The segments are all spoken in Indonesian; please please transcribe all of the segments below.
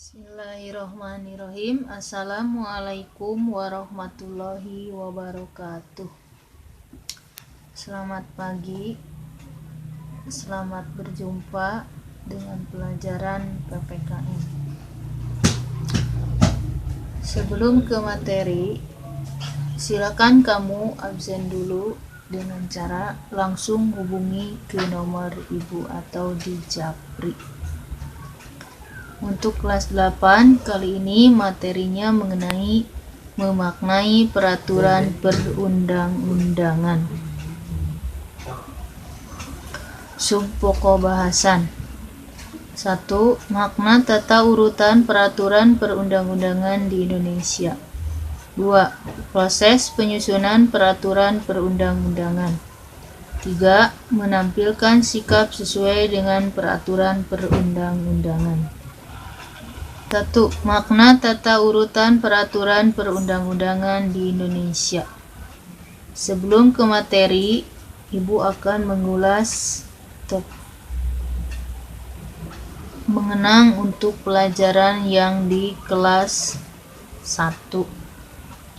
Bismillahirrohmanirrohim. Assalamualaikum warahmatullahi wabarakatuh. Selamat pagi. Selamat berjumpa dengan pelajaran PPKN. Sebelum ke materi, silakan kamu absen dulu dengan cara langsung hubungi ke nomor ibu atau di Japri. Untuk kelas 8 kali ini materinya mengenai memaknai peraturan perundang-undangan. Subpokok bahasan 1. Makna tata urutan peraturan perundang-undangan di Indonesia. 2. Proses penyusunan peraturan perundang-undangan. 3. Menampilkan sikap sesuai dengan peraturan perundang-undangan. 1. Makna tata urutan peraturan perundang-undangan di Indonesia. Sebelum ke materi, Ibu akan mengulas mengenang untuk pelajaran yang di kelas 1.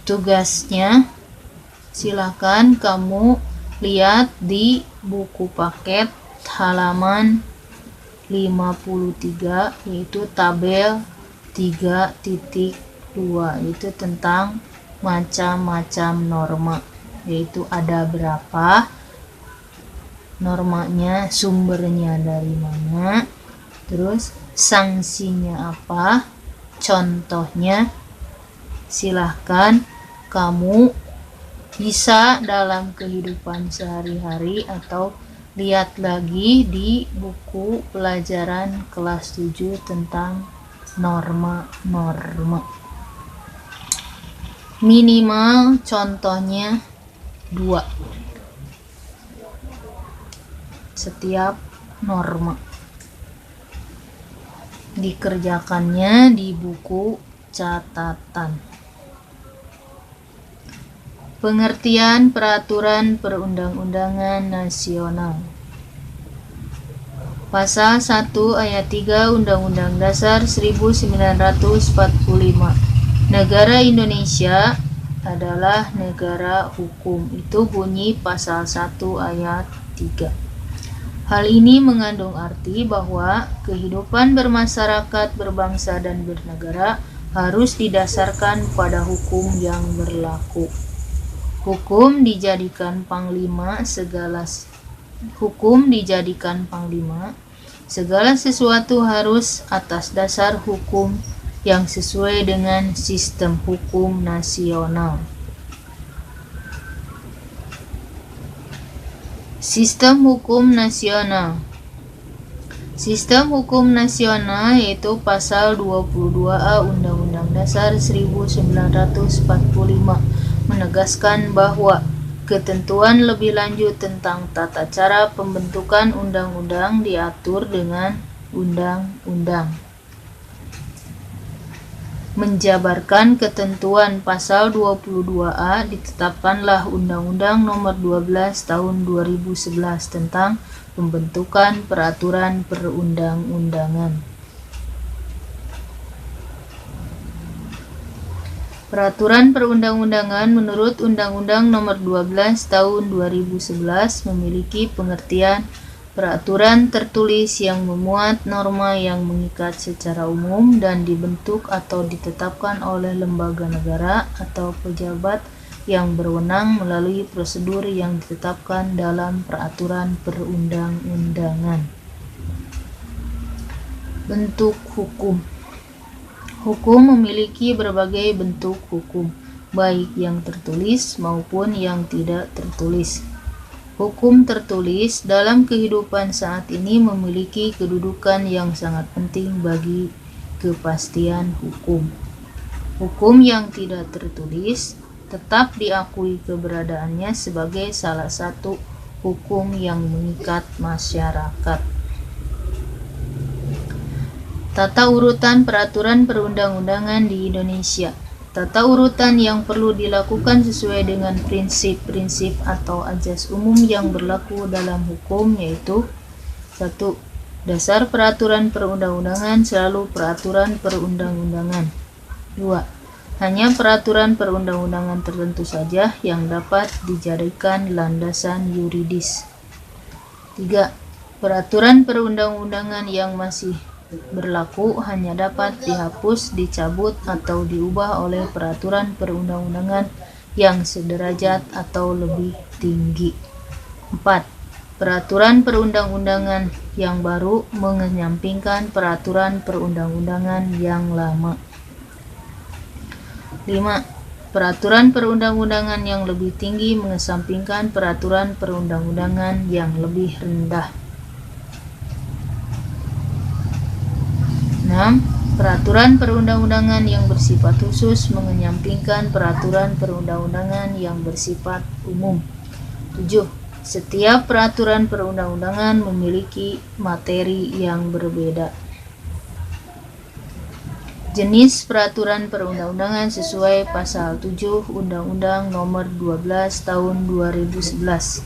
Tugasnya, silakan kamu lihat di buku paket halaman 53, yaitu tabel 3.2, itu tentang macam-macam norma, yaitu ada berapa normanya, sumbernya dari mana, terus sanksinya apa, contohnya. Silahkan kamu bisa dalam kehidupan sehari-hari atau lihat lagi di buku pelajaran kelas 7 tentang norma-norma. Minimal contohnya 2 setiap norma. Dikerjakannya di buku catatan. Pengertian peraturan perundang-undangan nasional. Pasal 1 ayat 3 Undang-Undang Dasar 1945. Negara Indonesia adalah negara hukum. Itu bunyi pasal 1 ayat 3. Hal ini mengandung arti bahwa kehidupan bermasyarakat, berbangsa, dan bernegara harus didasarkan pada hukum yang berlaku. Hukum dijadikan panglima, segala sesuatu harus atas dasar hukum yang sesuai dengan sistem hukum nasional. Sistem hukum nasional. Sistem hukum nasional yaitu pasal 22A Undang-Undang Dasar 1945 menegaskan bahwa ketentuan lebih lanjut tentang tata cara pembentukan undang-undang diatur dengan undang-undang. Menjabarkan ketentuan pasal 22A, ditetapkanlah Undang-Undang Nomor 12 Tahun 2011 tentang pembentukan peraturan perundang-undangan. Peraturan perundang-undangan menurut Undang-Undang Nomor 12 Tahun 2011 memiliki pengertian peraturan tertulis yang memuat norma yang mengikat secara umum dan dibentuk atau ditetapkan oleh lembaga negara atau pejabat yang berwenang melalui prosedur yang ditetapkan dalam peraturan perundang-undangan. Bentuk hukum. Hukum memiliki berbagai bentuk hukum, baik yang tertulis maupun yang tidak tertulis. Hukum tertulis dalam kehidupan saat ini memiliki kedudukan yang sangat penting bagi kepastian hukum. Hukum yang tidak tertulis tetap diakui keberadaannya sebagai salah satu hukum yang mengikat masyarakat. Tata urutan peraturan perundang-undangan di Indonesia. Tata urutan yang perlu dilakukan sesuai dengan prinsip-prinsip atau azas umum yang berlaku dalam hukum, yaitu 1. Dasar peraturan perundang-undangan selalu peraturan perundang-undangan. 2. Hanya peraturan perundang-undangan tertentu saja yang dapat dijadikan landasan yuridis. 3. Peraturan perundang-undangan yang masih berlaku hanya dapat dihapus, dicabut, atau diubah oleh peraturan perundang-undangan yang sederajat atau lebih tinggi. 4. Peraturan perundang-undangan yang baru menyampingkan peraturan perundang-undangan yang lama. 5. Peraturan perundang-undangan yang lebih tinggi mengesampingkan peraturan perundang-undangan yang lebih rendah. 6. Peraturan perundang-undangan yang bersifat khusus menyampingkan peraturan perundang-undangan yang bersifat umum. 7. Setiap peraturan perundang-undangan memiliki materi yang berbeda. Jenis peraturan perundang-undangan sesuai pasal 7 Undang-Undang Nomor 12 Tahun 2011.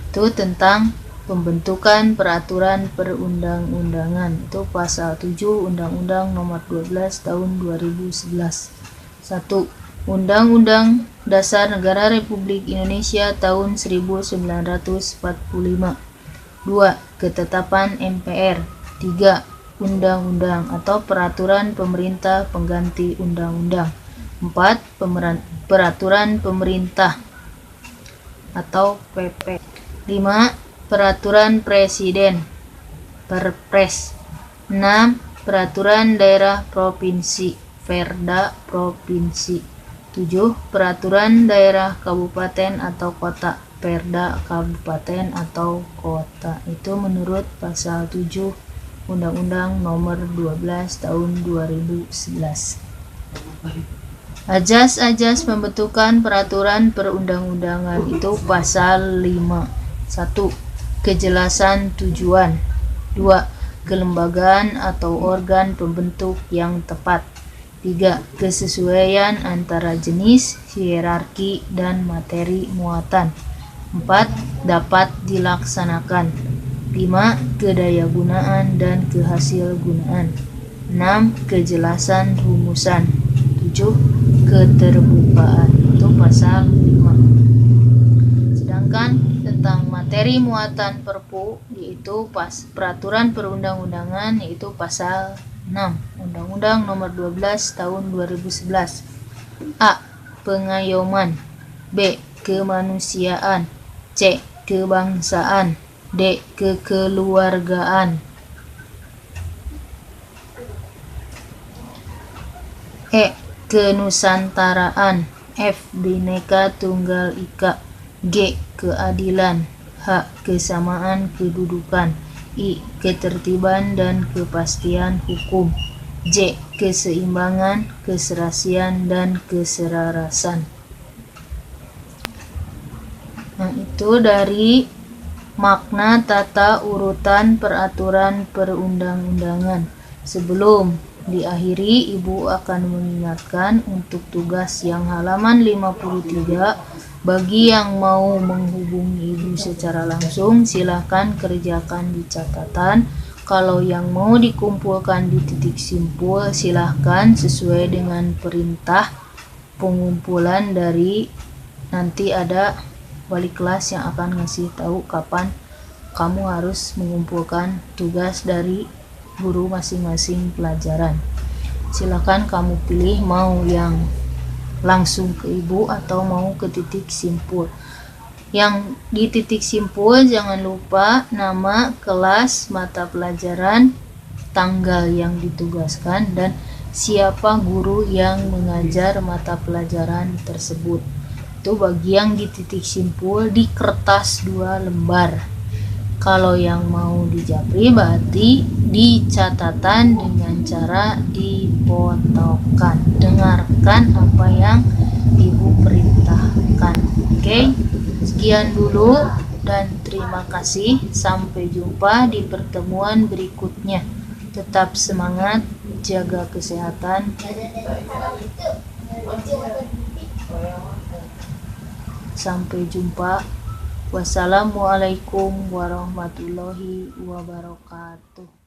Itu tentang pembentukan peraturan perundang-undangan. Itu pasal 7 Undang-Undang Nomor 12 Tahun 2011. 1. Undang-Undang Dasar Negara Republik Indonesia tahun 1945. 2. Ketetapan MPR. 3. Undang-undang atau peraturan pemerintah pengganti undang-undang. 4. Peraturan pemerintah atau PP. 5. Peraturan presiden Perpres. 6. Peraturan daerah provinsi Perda provinsi. 7. Peraturan daerah kabupaten atau kota Perda kabupaten atau kota. Itu menurut pasal 7 Undang-Undang Nomor 12 Tahun 2011. Ajas-ajas pembentukan peraturan perundang-undangan itu pasal 5. 1. Kejelasan tujuan. 2. Kelembagaan atau organ pembentuk yang tepat. 3. Kesesuaian antara jenis, hierarki, dan materi muatan. 4. Dapat dilaksanakan. 5. Kedayagunaan dan kehasilgunaan. 6. Kejelasan rumusan. 7. Keterbukaan. Itu pasal 5. Sedangkan tentang materi muatan Perpu yaitu peraturan perundang-undangan yaitu pasal 6 Undang-Undang Nomor 12 Tahun 2011. A. Pengayoman. B. Kemanusiaan. C. Kebangsaan. D. Kekeluargaan. E. Kenusantaraan. F. Bhinneka Tunggal Ika. G. Keadilan. H. Kesamaan kedudukan. I. Ketertiban dan kepastian hukum. J. Keseimbangan, keserasian, dan keselarasan. Nah, itu dari makna tata urutan peraturan perundang-undangan. Sebelum diakhiri, Ibu akan mengingatkan untuk tugas yang halaman 53. Bagi yang mau menghubungi Ibu secara langsung, silahkan kerjakan di catatan. Kalau yang mau dikumpulkan di titik simpul, silahkan sesuai dengan perintah pengumpulan dari nanti ada wali kelas yang akan ngasih tahu kapan kamu harus mengumpulkan tugas dari guru masing-masing pelajaran. Silakan kamu pilih mau yang langsung ke Ibu atau mau ke titik simpul. Yang di titik simpul jangan lupa nama, kelas, mata pelajaran, tanggal yang ditugaskan, dan siapa guru yang mengajar mata pelajaran tersebut. Itu bagi yang di titik simpul di kertas 2 lembar. Kalau yang mau di japri berarti di catatan dengan cara dipotongkan. Dengarkan apa yang Ibu perintahkan. Oke, sekian dulu dan terima kasih. Sampai jumpa di pertemuan berikutnya. Tetap semangat, jaga kesehatan. Sampai jumpa. Wassalamualaikum warahmatullahi wabarakatuh.